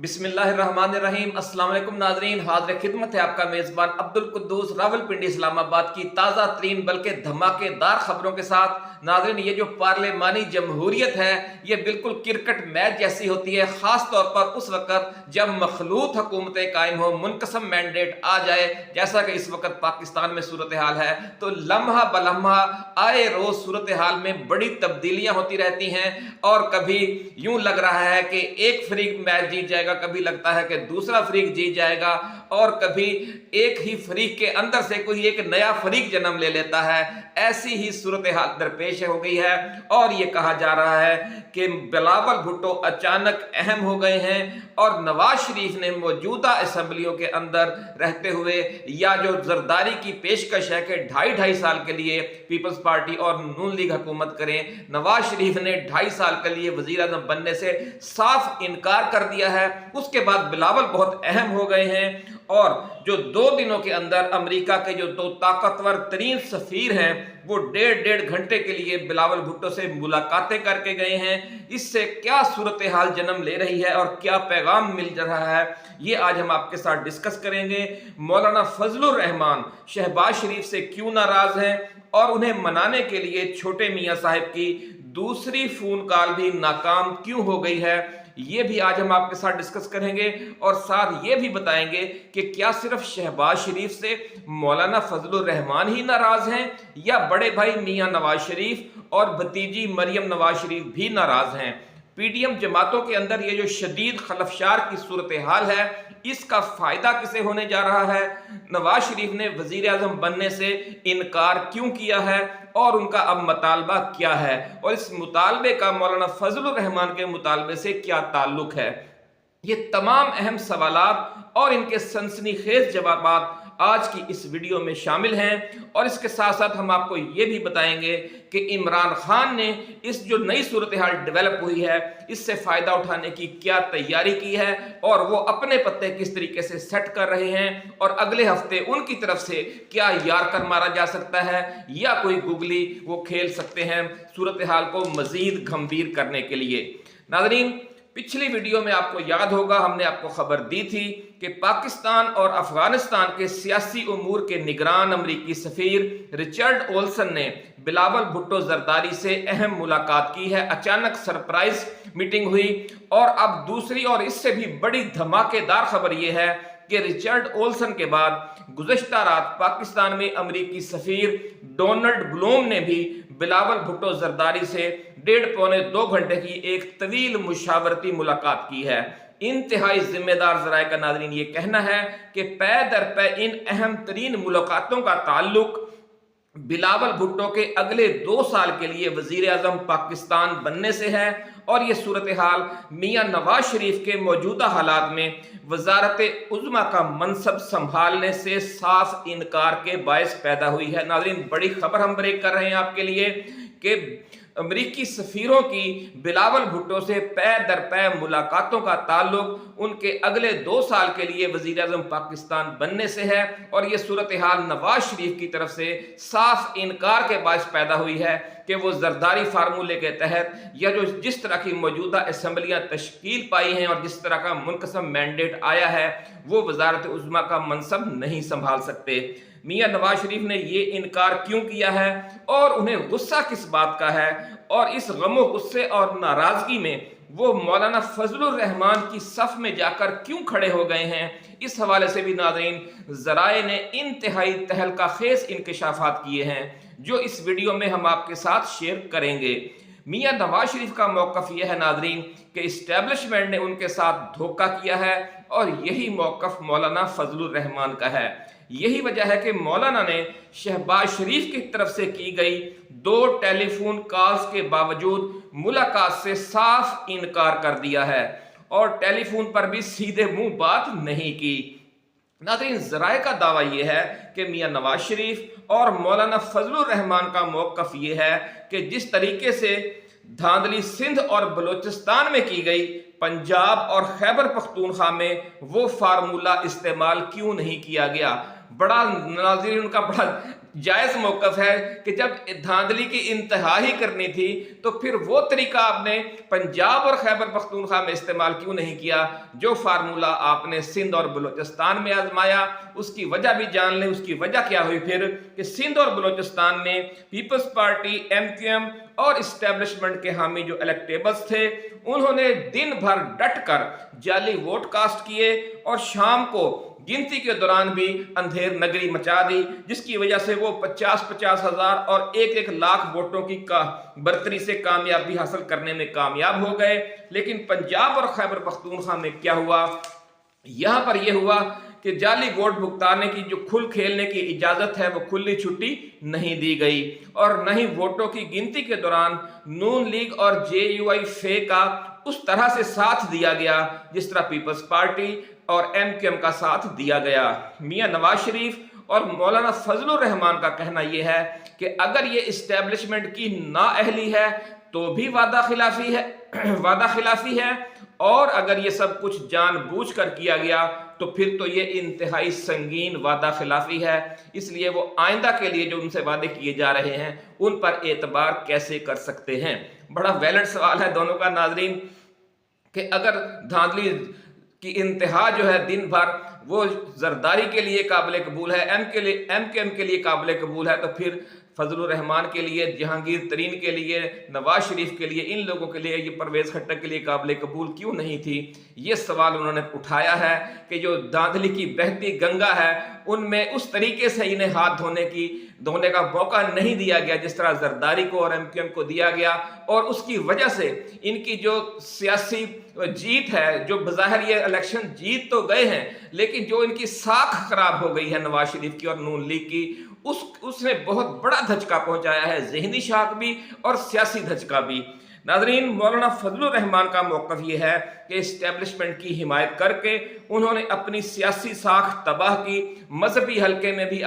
बिस्मिल्लाहिर्रहमानिर्रहीम। अस्सलाम वालेकुम नाज़रीन, हाज़िर खिदमत है आपका मेज़बान अब्दुल कुद्दूस रावलपिंडी इस्लामाबाद की ताज़ा तरीन बल्कि धमाकेदार खबरों के साथ। नाज़रीन, ये जो पार्लिमानी जमहूरियत है ये बिल्कुल क्रिकेट मैच जैसी होती है, ख़ास तौर पर उस वक़्त जब मखलूत हुकूमतें कायम हो, मुनक़सम मैंडेट आ जाए, जैसा कि इस वक़्त पाकिस्तान में सूरत हाल है। तो लम्हा बलम्हा आए रोज़ सूरत हाल में बड़ी तब्दीलियाँ होती रहती हैं और कभी यूँ लग रहा है कि एक फरीक मैच जीत जाएगा, कभी लगता है कि दूसरा फरीक जीत जाएगा और कभी एक ही फरीक के अंदर से कोई एक नया फरीक जन्म ले लेता है। ऐसी ही सूरत हाल दरपेश हो गई है और ये कहा जा रहा है कि बिलावल भुट्टो अचानक अहम हो गए हैं और नवाज शरीफ ने मौजूदा असम्बलियों के अंदर रहते हुए या जो जरदारी की पेशकश है कि 2.5 साल के लिए पीपल्स पार्टी और नून लीग हुकूमत करें, नवाज शरीफ ने 2.5 साल के लिए वजीर आज़म बनने से साफ इनकार कर दिया है। उसके बाद बिलावल बहुत अहम हो गए हैं और जो 2 दिनों के अंदर अमेरिका के जो 2 ताकतवर तरीन सफीर हैं वो 1.5 घंटे के लिए बिलावल भुट्टो से मुलाकातें करके गए हैं। इससे क्या सूरत हाल जन्म ले रही है और क्या पैगाम मिल रहा है, ये आज हम आपके साथ डिस्कस करेंगे। मौलाना फजलुर रहमान शहबाज शरीफ से क्यों नाराज हैं और उन्हें मनाने के लिए छोटे मियां साहब की दूसरी फोन कॉल भी नाकाम क्यों हो गई है, ये भी आज हम आपके साथ डिस्कस करेंगे। और साथ ये भी बताएंगे कि क्या सिर्फ शहबाज शरीफ से मौलाना फजलुर रहमान ही नाराज हैं या बड़े भाई मियां नवाज शरीफ और भतीजी मरियम नवाज शरीफ भी नाराज हैं। पीडीएम जमातों के अंदर ये जो शदीद खलफशार की सूरत हाल है, इसका फायदा किसे होने जा रहा है, नवाज शरीफ ने वजीर आज़म बनने से इनकार क्यों किया है और उनका अब मुतालबा क्या है और इस मुतालबे का मौलाना फजलुर रहमान के मुतालबे से क्या ताल्लुक है। ये तमाम अहम सवालात और इनके सनसनीखेज जवाबात आज की इस वीडियो में शामिल हैं और इसके साथ साथ हम आपको ये भी बताएंगे कि इमरान खान ने इस जो नई सूरत हाल डेवलप हुई है इससे फ़ायदा उठाने की क्या तैयारी की है और वो अपने पत्ते किस तरीके से सेट कर रहे हैं और अगले हफ्ते उनकी तरफ से क्या यारकर मारा जा सकता है या कोई गुगली वो खेल सकते हैं सूरत हाल को मज़ीद गंभीर करने के लिए। नाज़रीन, पिछली वीडियो में आपको याद होगा हमने आपको खबर दी थी कि पाकिस्तान और अफगानिस्तान के सियासी उमूर के निगरान अमरीकी सफीर रिचर्ड ओल्सन ने बिलावल भुट्टो जरदारी से अहम मुलाकात की है। अचानक सरप्राइज मीटिंग हुई और अब दूसरी और इससे भी बड़ी धमाकेदार खबर यह है कि रिचर्ड ओल्सन के बाद गुज़श्ता रात पाकिस्तान में अमरीकी सफीर डोनाल्ड ब्लूम ने भी बिलावल भुट्टो जरदारी से 1.5-2 घंटे की एक तवील मुशावरती मुलाकात की है। इंतहाई जिम्मेदार ज़राए का नाज़रीन ये कहना है कि पै दर पै इन अहम तरीन मुलाकातों का ताल्लुक बिलावल भुट्टो के अगले 2 साल के लिए वजीर आज़म पाकिस्तान बनने से है और ये सूरत हाल मियां नवाज शरीफ के मौजूदा हालात में वजारत उज़्मा का मनसब संभालने से साफ इनकार के बायस पैदा हुई है। नाज़रीन, बड़ी खबर हम ब्रेक कर रहे हैं आपके लिए कि अमरीकी सफीरों की बिलावल भुट्टो से पै दर पै मुलाकातों का ताल्लुक उनके अगले 2 साल के लिए वजीर आज़म पाकिस्तान बनने से है और ये सूरत हाल नवाज शरीफ की तरफ से साफ इनकार के बायस पैदा हुई है कि वो जरदारी फार्मूले के तहत या जो जिस तरह की मौजूदा असम्बलियाँ तश्कील पाई हैं और जिस तरह का मुनक़सम मैंडेट आया है वो वजारत उज़्मा का मनसब नहीं संभाल सकते। मियां नवाज शरीफ ने ये इनकार क्यों किया है और उन्हें गुस्सा किस बात का है और इस गमो गुस्से और नाराजगी में वो मौलाना फजलुर रहमान की सफ में जाकर क्यों खड़े हो गए हैं, इस हवाले से भी नाज़रीन ज़राए ने इंतहाई तहलका खेज इंकशाफात किए हैं जो इस वीडियो में हम आपके साथ शेयर करेंगे। मियां नवाज शरीफ का मौक़िफ़ यह है नाज़रीन कि इस्टेब्लिशमेंट ने उनके साथ धोखा किया है और यही मौक़िफ़ मौलाना फजलुर रहमान का है। यही वजह है कि मौलाना ने शहबाज शरीफ की तरफ से की गई 2 टेलीफोन कॉल्स के बावजूद मुलाकात से साफ इनकार कर दिया है और टेलीफोन पर भी सीधे मुंह बात नहीं की। नाज़रीन, ज़राए का दावा यह है कि मियां नवाज शरीफ और मौलाना फजलुर रहमान का मौक़िफ़ यह है कि जिस तरीके से धांधली सिंध और बलूचिस्तान में की गई, पंजाब और खैबर पख्तूनख्वा में वो फार्मूला इस्तेमाल क्यों नहीं किया गया। बड़ा नाज़रीन उनका बड़ा जायज़ मौक़िफ़ है कि जब धांधली की इंतहा ही करनी थी तो फिर वो तरीका आपने पंजाब और खैबर पख्तूनख्वा में इस्तेमाल क्यों नहीं किया जो फार्मूला आपने सिंध और बलूचिस्तान में आजमाया। उसकी वजह भी जान लें। उसकी वजह क्या हुई फिर कि सिंध और बलूचिस्तान में पीपल्स पार्टी, MQM और इस्टेब्लिशमेंट के हामी जो इलेक्टेबल्स थे उन्होंने दिन भर डट कर जाली वोट कास्ट किए और शाम को गिनती के दौरान भी अंधेर नगरी मचा दी, जिसकी वजह से वो 50-50 हजार और 1-1 लाख वोटों की बर्तरी से कामयाबी हासिल करने में कामयाब हो गए। लेकिन पंजाब और खैबर पख्तूनख्वा में क्या हुआ, यहां पर यह हुआ कि जाली वोट भुगताने की जो खुल खेलने की इजाजत है वो खुली छुट्टी नहीं दी गई और न ही वोटों की गिनती के दौरान नून लीग और JUI फे का उस तरह से साथ दिया गया जिस तरह पीपल्स पार्टी और MQM का साथ दिया गया। मियां नवाज शरीफ और मौलाना फजलुर रहमान का कहना यह है कि अगर ये इस्टेब्लिशमेंट की नाअहली है तो भी वादा खिलाफी है और अगर ये सब कुछ जानबूझकर किया गया तो फिर तो ये इंतहाई संगीन वादा खिलाफी है। इसलिए वो आइंदा के लिए जो उनसे वादे किए जा रहे हैं उन पर एतबार कैसे कर सकते हैं। बड़ा वैलिड सवाल है दोनों का नाजरीन कि अगर धांधली की इंतहा जो है दिन भर वो जरदारी के लिए काबिल कबूल है, MQM के लिए काबिल कबूल है, तो फिर फजलुर रहमान के लिए, जहांगीर तरीन के लिए, नवाज शरीफ के लिए, इन लोगों के लिए, ये परवेज़ खट्टर के लिए काबिल कबूल क्यों नहीं थी। ये सवाल उन्होंने उठाया है कि जो धांधली की बहती गंगा है उनमें उस तरीके से इन्हें हाथ धोने का मौका नहीं दिया गया जिस तरह जरदारी को और MQM को दिया गया और उसकी वजह से इनकी जो सियासी जीत है, जो बज़ाहिर ये इलेक्शन जीत तो गए हैं लेकिन जो इनकी साख खराब हो गई है नवाज शरीफ की और नून लीग की, उसने बहुत बड़ा धचका पहुंचाया है, ज़हनी शाख भी और सियासी धचका भी। नाज़रीन, मौलाना फजलुर रहमान का मौक़िफ़ ये है कि इस्टेब्लिशमेंट की हिमायत करके उन्होंने अपनी सियासी साख तबाह की, मजहबी हलके में भी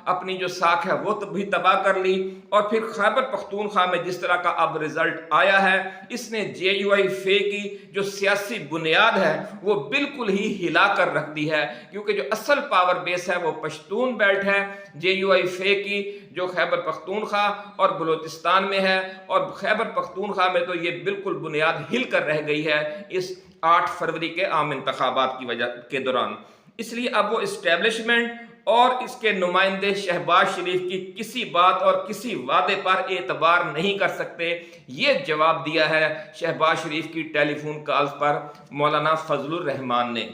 अपनी जो साख है वो भी तबाह कर ली और फिर खैबर पख्तूनख्वा में जिस तरह का अब रिजल्ट आया है इसने JUI फे की जो सियासी बुनियाद है वो बिल्कुल ही हिला कर रख दी है, क्योंकि जो असल पावर बेस है वो पश्तून बेल्ट है। JUI फे की जो खैबर पख्तूनख्वा और बलूचिस्तान में है और खैबर पख्तूनख्वा में तो ये बिल्कुल बुनियाद हिल कर रह गई है इस 8 फरवरी के आम इंतखाबात की वजह के दौरान। इसलिए अब वो इस्टेब्लिशमेंट और इसके नुमाइंदे शहबाज शरीफ की किसी बात और किसी वादे पर एतबार नहीं कर सकते। ये जवाब दिया है शहबाज शरीफ की टेलीफोन कॉल्स पर मौलाना फजलुर रहमान ने।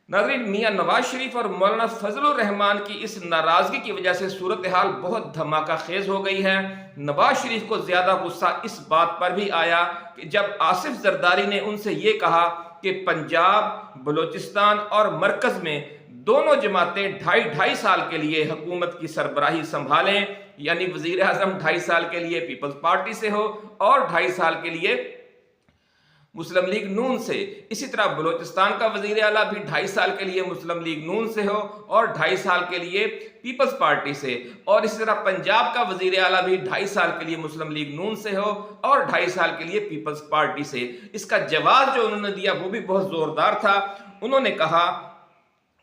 नाज़रीन, मियां नवाज शरीफ और मौलाना फजलुर रहमान की इस नाराज़गी की वजह से सूरत हाल बहुत धमाका खेज हो गई है। नवाज शरीफ को ज़्यादा गुस्सा इस बात पर भी आया कि जब आसिफ जरदारी ने उनसे ये कहा कि पंजाब, बलूचिस्तान और मरकज़ में दोनों जमातें 2.5 साल के लिए हुकूमत की सरबराही संभालें, यानी वज़ीर आज़म 2.5 साल के लिए पीपल्स पार्टी से हो और 2.5 साल के लिए मुस्लिम लीग नून से। इसी तरह बलूचिस्तान का वज़ीर आला भी 2.5 साल के लिए मुस्लिम लीग नून से हो और 2.5 साल के लिए पीपल्स पार्टी से, और इसी तरह पंजाब का वज़ीर आला भी 2.5 साल के लिए मुस्लिम लीग नून से हो और 2.5 साल के लिए पीपल्स पार्टी से। इसका जवाब जो उन्होंने दिया वो भी बहुत ज़ोरदार था। उन्होंने कहा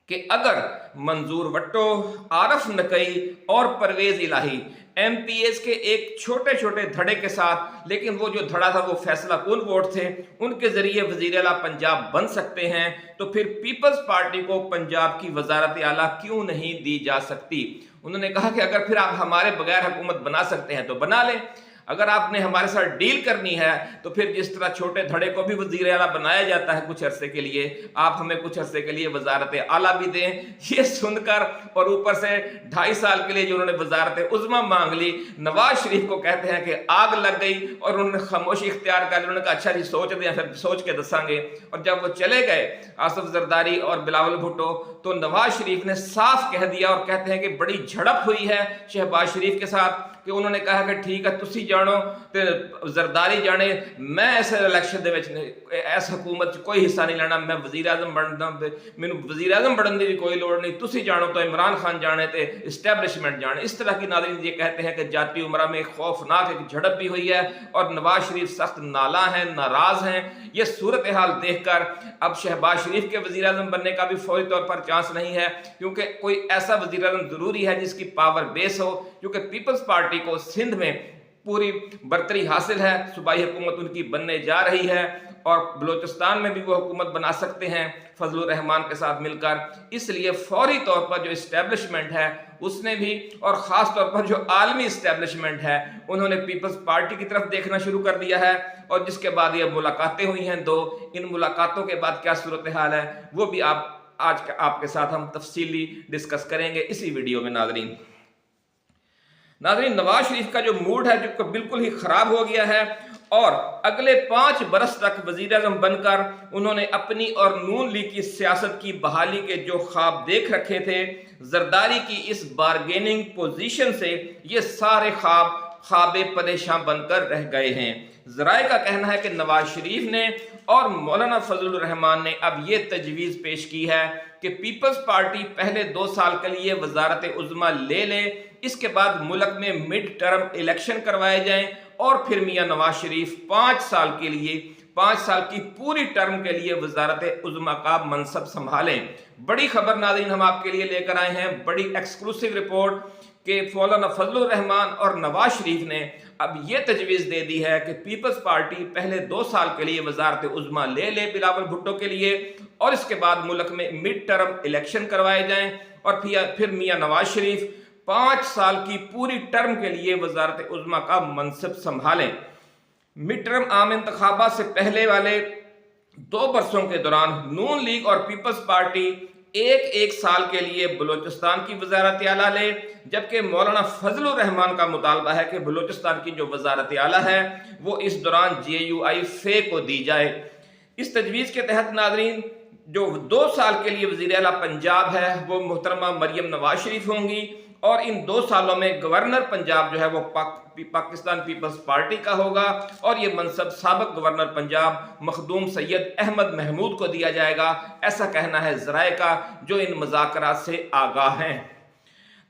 कि अगर मंजूर वट्टो, आरफ नकई और परवेज इलाही MPs के एक छोटे छोटे धड़े के साथ, लेकिन वो जो धड़ा था वो फैसला कुन वोट थे, उनके जरिए वज़ीर आला पंजाब बन सकते हैं, तो फिर पीपल्स पार्टी को पंजाब की वज़ारत आला क्यों नहीं दी जा सकती। उन्होंने कहा कि अगर फिर आप हमारे बगैर हुकूमत बना सकते हैं तो बना लें, अगर आपने हमारे साथ डील करनी है तो फिर जिस तरह छोटे धड़े को भी वज़ीर आला बनाया जाता है कुछ अरसे के लिए, आप हमें कुछ अरसे के लिए वज़ारत आला भी दें। ये सुनकर और ऊपर से 2.5 साल के लिए जो उन्होंने वज़ारत उज़्मा मांग ली, नवाज शरीफ को कहते हैं कि आग लग गई और उन्होंने खामोशी इख्तियार कर ली। उन्होंने कहा अच्छा जी सोच दें, फिर सोच के दसांगे। और जब वो चले गए आसिफ जरदारी और बिलावल भुट्टो, तो नवाज शरीफ ने साफ कह दिया और कहते हैं कि बड़ी झड़प हुई है शहबाज शरीफ के साथ کہ انہوں نے کہا کہ ٹھیک ہے تسی جانو تے زرداری جانے، میں اس الیکشن دے وچ اس حکومت کوئی حصہ نہیں لینا، میں وزیر اعظم بننا، مینوں وزیر اعظم بننے کی کوئی لوڑ نہیں، تسی جانو تو عمران خان جانے تے اسٹیبلشمنٹ جانے۔ اس طرح کی ناظرین یہ کہتے ہیں کہ جاتی امرا میں خوفناک ایک جھڑپ بھی ہوئی ہے اور نواز شریف سخت نالاں ہیں، ناراض ہیں۔ یہ صورتحال دیکھ کر اب شہباز شریف کے وزیر اعظم بننے کا بھی فوری طور پر چانس نہیں ہے، کیونکہ کوئی ایسا وزیر اعظم ضروری ہے جس کی پاور بیس ہو، کیونکہ پیپلز پارٹی کو سندھ میں پوری برتری حاصل ہے، صوبائی حکومت ان کی بننے جا رہی ہے اور بلوچستان میں بھی وہ حکومت بنا سکتے ہیں فضل الرحمان کے ساتھ مل کر۔ اس لیے فوری طور پر جو اسٹیبلشمنٹ ہے اس نے بھی، اور خاص طور پر جو عالمی اسٹیبلشمنٹ ہے، انہوں نے پیپلز پارٹی کی طرف دیکھنا شروع کر دیا ہے، اور جس کے بعد یہ ملاقاتیں ہوئی ہیں دو، ان ملاقاتوں کے بعد کیا صورتحال ہے وہ بھی آج آپ کے ساتھ ہم تفصیلی ڈسکس کریں گے اسی ویڈیو میں۔ ناظرین نواز شریف کا جو موڈ ہے جو بالکل ہی خراب ہو گیا ہے، اور اگلے 5 برس تک وزیر اعظم بن کر انہوں نے اپنی اور نون لیگ کی سیاست کی بحالی کے جو خواب دیکھ رکھے تھے، زرداری کی اس بارگیننگ پوزیشن سے یہ سارے خواب پریشاں بن کر رہ گئے ہیں۔ ذرائع کا کہنا ہے کہ نواز شریف نے اور مولانا فضل الرحمان نے اب یہ تجویز پیش کی ہے کہ پیپلز پارٹی پہلے 2 سال کے لیے وزارت عظمیٰ لے لے، اس کے بعد ملک میں مڈ ٹرم الیکشن کروائے جائیں، اور پھر میاں نواز شریف 5 سال کی پوری ٹرم کے لیے وزارت عظمیٰ کا منصب سنبھالیں۔ بڑی خبر ناظرین ہم آپ کے لیے لے کر آئے ہیں، بڑی ایکسکلوسیو رپورٹ کہ مولانا فضل الرحمان اور نواز شریف نے اب یہ تجویز دے دی ہے کہ پیپلز پارٹی پہلے 2 سال کے لیے وزارت عظمیٰ لے لے بلاول بھٹو کے لیے، اور اس کے بعد ملک میں مڈ ٹرم الیکشن کروائے جائیں، اور پھر میاں نواز شریف 5 سال کی پوری ٹرم کے لیے وزارت عظمیٰ کا منصب سنبھالیں۔ مڈ ٹرم عام انتخابات سے پہلے والے 2 برسوں کے دوران نون لیگ اور پیپلز پارٹی ایک سال کے لیے بلوچستان کی وزارت اعلیٰ لے، جبکہ مولانا فضل الرحمان کا مطالبہ ہے کہ بلوچستان کی جو وزارت اعلیٰ ہے وہ اس دوران JUI کو دی جائے۔ اس تجویز کے تحت ناظرین جو 2 سال کے لیے وزیر اعلیٰ پنجاب ہے وہ محترمہ مریم نواز شریف ہوں گی، اور ان 2 سالوں میں گورنر پنجاب جو ہے وہ پاکستان پیپلز پارٹی کا ہوگا، اور یہ منصب سابق گورنر پنجاب مخدوم سید احمد محمود کو دیا جائے گا، ایسا کہنا ہے ذرائع کا جو ان مذاکرات سے آگاہ ہیں۔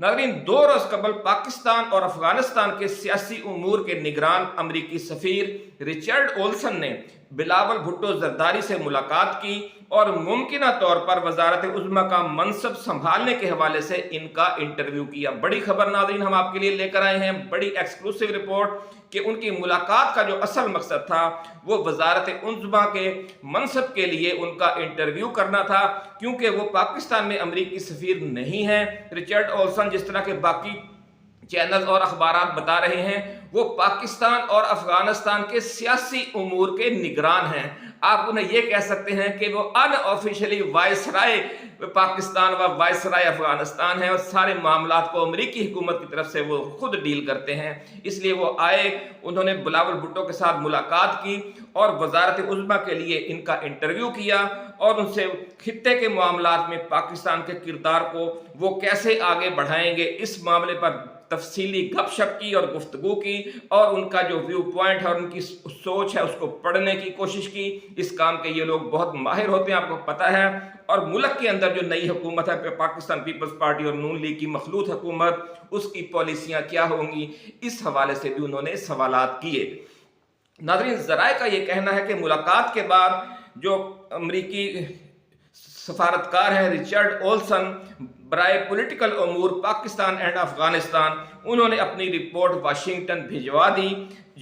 ناظرین 2 روز قبل پاکستان اور افغانستان کے سیاسی امور کے نگران امریکی سفیر رچرڈ اولسن نے بلاول بھٹو زرداری سے ملاقات کی اور ممکنہ طور پر وزارت عظمیٰ کا منصب سنبھالنے کے حوالے سے ان کا انٹرویو کیا۔ بڑی خبر ناظرین ہم آپ کے لیے لے کر آئے ہیں، بڑی ایکسکلوسیو رپورٹ کہ ان کی ملاقات کا جو اصل مقصد تھا وہ وزارت عظمیٰ کے منصب کے لیے ان کا انٹرویو کرنا تھا، کیونکہ وہ پاکستان میں امریکی سفیر نہیں ہیں۔ رچرڈ اولسن جس طرح کے باقی چینل اور اخبارات بتا رہے ہیں وہ پاکستان اور افغانستان کے سیاسی امور کے نگران ہیں، آپ انہیں یہ کہہ سکتے ہیں کہ وہ ان آفیشلی وائسرائے پاکستان و وائسرائے افغانستان ہیں، اور سارے معاملات کو امریکی حکومت کی طرف سے وہ خود ڈیل کرتے ہیں۔ اس لیے وہ آئے، انہوں نے بلاول بھٹو کے ساتھ ملاقات کی اور وزارت عظمیٰ کے لیے ان کا انٹرویو کیا، اور ان سے خطے کے معاملات میں پاکستان کے کردار کو وہ کیسے آگے بڑھائیں گے اس معاملے پر تفصیلی گپ شپ کی اور گفتگو کی، اور ان کا جو ویو پوائنٹ ہے اور ان کی سوچ ہے اس کو پڑھنے کی کوشش کی۔ اس کام کے یہ لوگ بہت ماہر ہوتے ہیں، آپ کو پتہ ہے، اور ملک کے اندر جو نئی حکومت ہے پاکستان پیپلز پارٹی اور نون لیگ کی مخلوط حکومت، اس کی پالیسیاں کیا ہوں گی، اس حوالے سے بھی انہوں نے سوالات کیے۔ ناظرین ذرائع کا یہ کہنا ہے کہ ملاقات کے بعد جو امریکی سفارتکار ہیں رچرڈ اولسن برائے پولیٹیکل امور پاکستان اینڈ افغانستان، انہوں نے اپنی رپورٹ واشنگٹن بھجوا دی،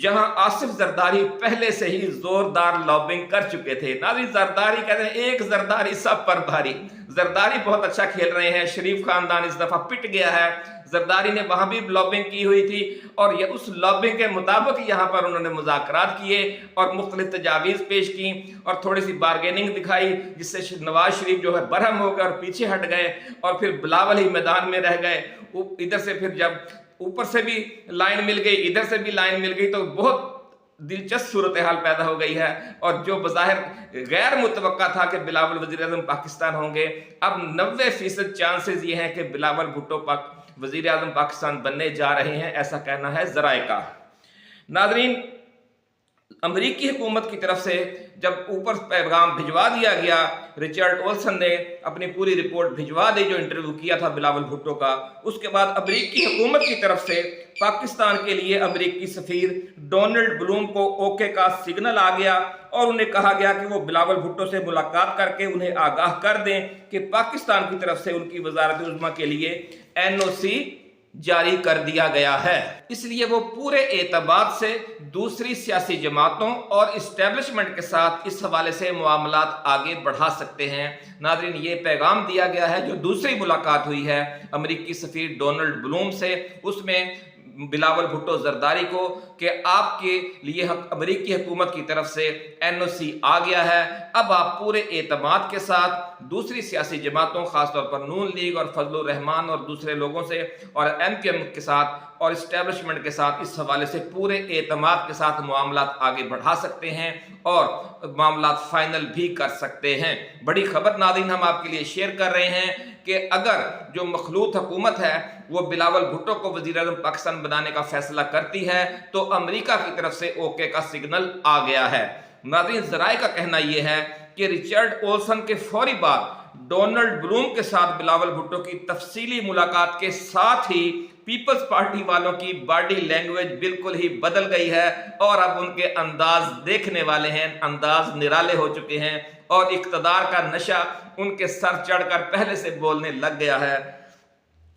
جہاں آصف زرداری پہلے سے ہی زوردار لابنگ کر چکے تھے۔ ناظرین زرداری کہتے ہیں ایک زرداری سب پر بھاری، زرداری بہت اچھا کھیل رہے ہیں، شریف خاندان اس دفعہ پٹ گیا ہے، زرداری نے وہاں بھی لابنگ کی ہوئی تھی، اور یہ اس لابنگ کے مطابق یہاں پر انہوں نے مذاکرات کیے اور مختلف تجاویز پیش کی اور تھوڑی سی بارگیننگ دکھائی، جس سے نواز شریف جو ہے برہم ہو کر پیچھے ہٹ گئے اور پھر بلاول ہی میدان میں رہ گئے۔ ادھر سے پھر جب اوپر سے بھی لائن مل گئی، ادھر سے بھی لائن مل گئی، تو بہت دلچسپ صورتحال پیدا ہو گئی ہے، اور جو بظاہر غیر متوقع تھا کہ بلاول وزیر اعظم پاکستان ہوں گے، اب 90% چانسز یہ ہیں کہ بلاول بھٹو वज़ीर आज़म पाकिस्तान बनने जा रहे हैं, ऐसा कहना है ज़राए का। नाज़रीन, अमरीकी हुकूमत की तरफ से जब ऊपर पैगाम भिजवा दिया गया, रिचर्ड ओल्सन ने अपनी पूरी रिपोर्ट भिजवा दी जो इंटरव्यू किया था बिलावल भुट्टो का, उसके बाद अमरीकी हुकूमत की तरफ से पाकिस्तान के लिए अमरीकी सफीर डोनाल्ड ब्लूम को ओके का सिग्नल आ गया और उन्हें कहा गया कि वो बिलावल भुट्टो से मुलाकात करके उन्हें आगाह कर दें कि पाकिस्तान की तरफ से उनकी वजारत उज़्मा के लिए NOC जारी कर दिया गया है। इसलिए वो पूरे एतबार से दूसरी सियासी जमातों और इस्टेब्लिशमेंट के साथ इस हवाले से मामलात आगे बढ़ा सकते हैं। नाज़रीन, ये पैगाम दिया गया है जो दूसरी मुलाकात हुई है अमरीकी सफीर डोनाल्ड ब्लूम से, उसमें बिलावल भुट्टो जरदारी को कि आपके लिए अमरीकी हुकूमत की तरफ से NOC आ गया है, अब आप पूरे एतमाद के साथ दूसरी सियासी जमातों खासतौर पर नून लीग और फजलुर रहमान और दूसरे लोगों से और MQM के साथ और इस्टेब्लिशमेंट के साथ इस हवाले से पूरे एतमाद के साथ मामलात आगे बढ़ा सकते हैं और मामलात फाइनल भी कर सकते हैं। बड़ी खबर नाज़रीन हम आपके लिए शेयर कर रहे हैं कि अगर जो मखलूत हुकूमत है वो बिलावल भुट्टो को वज़ीर आज़म पाकिस्तान बनाने का फैसला करती है तो अमेरिका की तरफ से ओके का सिग्नल आ गया है। नाज़रीन, ज़राए का कहना यह है कि रिचर्ड ओल्सन के फौरी बाद डोनाल्ड ब्लूम के साथ बिलावल भुट्टो की तफसीली मुलाकात के साथ ही पीपल्स पार्टी वालों की बॉडी लैंग्वेज बिल्कुल ही बदल गई है और अब उनके अंदाज देखने वाले हैं, अंदाज निराले हो चुके हैं और इक़्तिदार का नशा उनके सर चढ़कर पहले से बोलने लग गया है।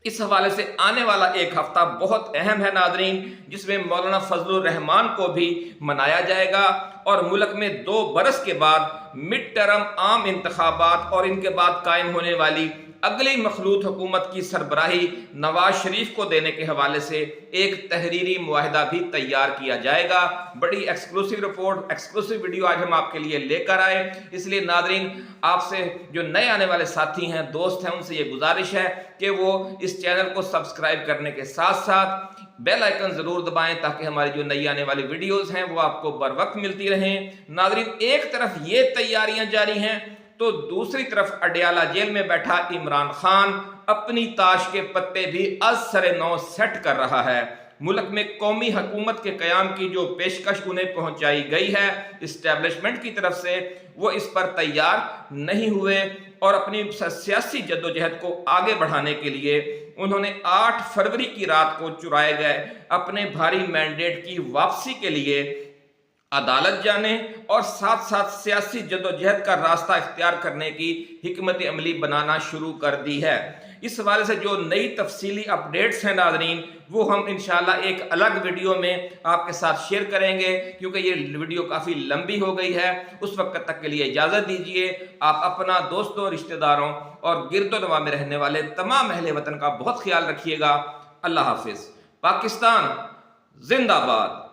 इस हवाले से आने वाला एक हफ्ता बहुत अहम है नाज़रीन, जिसमें मौलाना फजलुर रहमान को भी मनाया जाएगा और मुल्क में 2 बरस के बाद मिड टर्म आम इंतखाबात और इनके बाद कायम होने वाली अगली मखलूत हुकूमत की सरबराही नवाज शरीफ को देने के हवाले से एक तहरीरी मुआहिदा भी तैयार किया जाएगा। बड़ी एक्सक्लूसिव रिपोर्ट, एक्सक्लूसिव वीडियो आज हम आपके लिए लेकर आए। इसलिए नाज़रीन, आपसे जो नए आने वाले साथी हैं, दोस्त हैं, उनसे ये गुजारिश है कि वो इस चैनल को सब्सक्राइब करने के साथ साथ बेल आइकन जरूर दबाएं ताकि हमारी जो नई आने वाली वीडियोस हैं वो आपको बर वक्त मिलती रहें। नाज़रीन, एक तरफ ये तैयारियां जारी हैं तो दूसरी तरफ अडयाला जेल में बैठा इमरान खान अपनी ताश के पत्ते भी असरे नौ सेट कर रहा है। मुल्क में कौमी हुकूमत के क़याम की जो पेशकश उन्हें पहुंचाई गई है इस्टेब्लिशमेंट की तरफ से, वो इस पर तैयार नहीं हुए और अपनी सियासी जद्दोजहद को आगे बढ़ाने के लिए उन्होंने 8 फरवरी की रात को चुराए गए अपने भारी मैंडेट की वापसी के लिए अदालत जाने और साथ साथ सियासी जद्दोजहद का रास्ता इख्तियार करने की हिकमत अमली बनाना शुरू कर दी है। इस हवाले से जो नई तफसीली अपडेट्स हैं नाज़रीन, वो हम इंशाल्लाह एक अलग वीडियो में आपके साथ शेयर करेंगे, क्योंकि ये वीडियो काफ़ी लंबी हो गई है। उस वक्त तक के लिए इजाज़त दीजिए। आप अपना, दोस्तों, रिश्तेदारों और गिरदोनवा में रहने वाले तमाम अहले वतन का बहुत ख्याल रखिएगा। अल्लाह हाफिज़। पाकिस्तान जिंदाबाद।